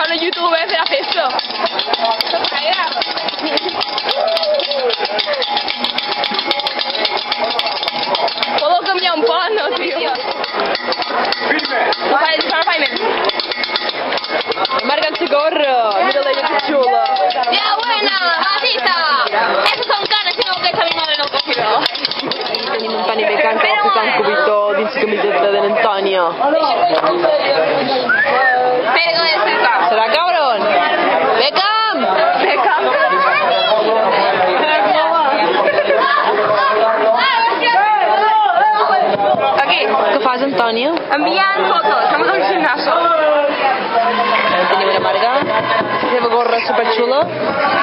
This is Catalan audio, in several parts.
una youtuber de la festa. Puedo cambiar un plano, tío. No fai menos. Marca se corre. Mírala ella que chula. ¡Ya buena! ¡Matita! Esos son caras que no que esta misma no cogió. Tenim un Toni Beckham que va posar un cubito dins la camiseta de l'Antònia. Pero de cerca. Serà cabron? Beckham! Aquí. Què fas, Antònia? Enviant fotos. Estamos en un gimnasio. Tenim una Marga, la seva gorra superxula.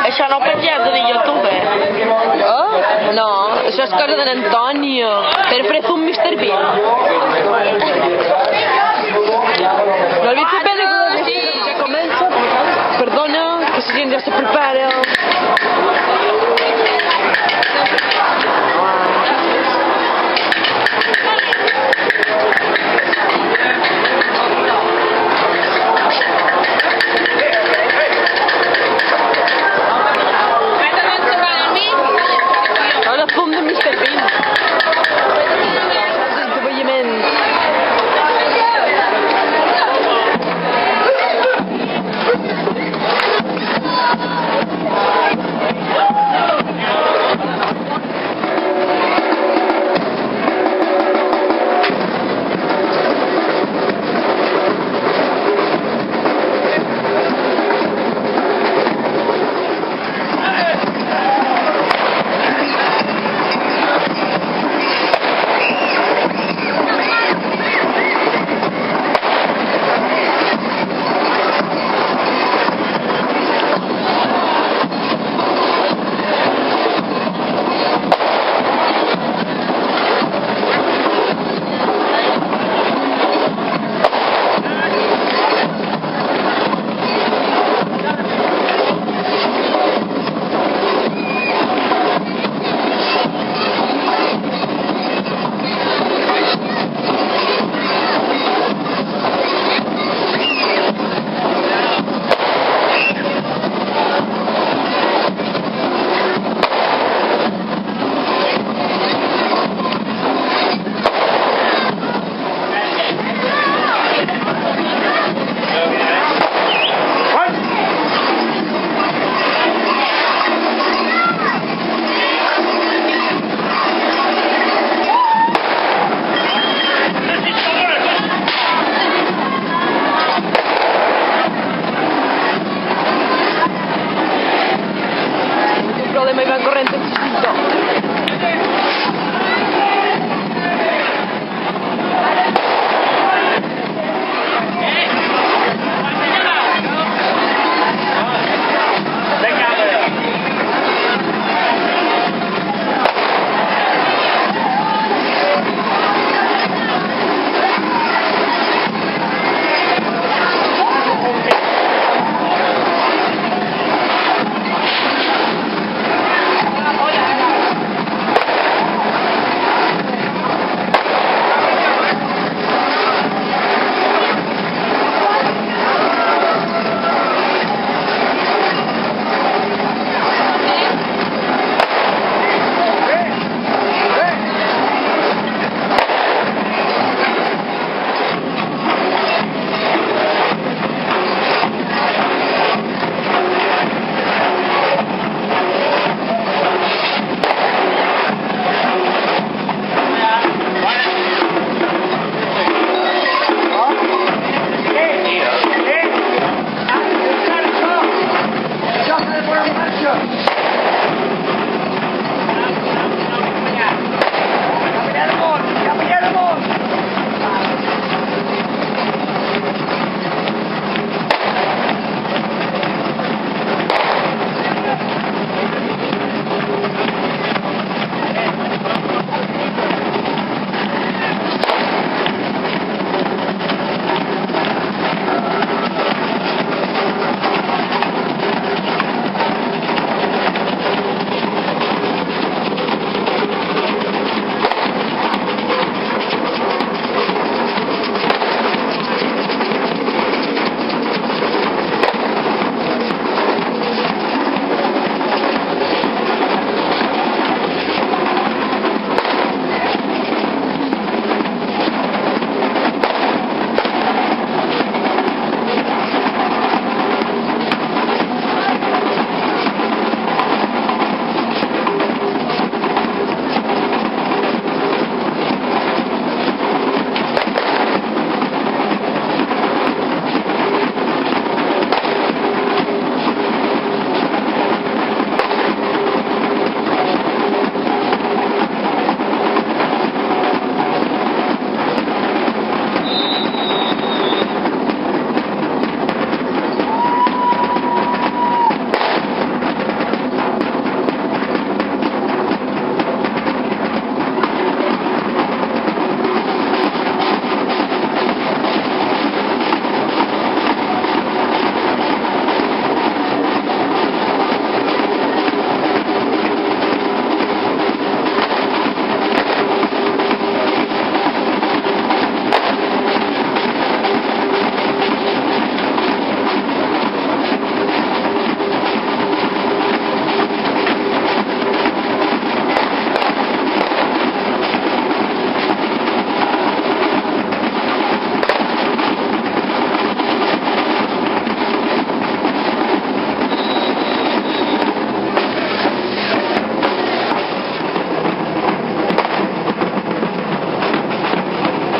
Això no ho pengem de YouTube. Oh? No, això és cosa de l'Antònia. Te ofrece un Mr. Bean. No el vist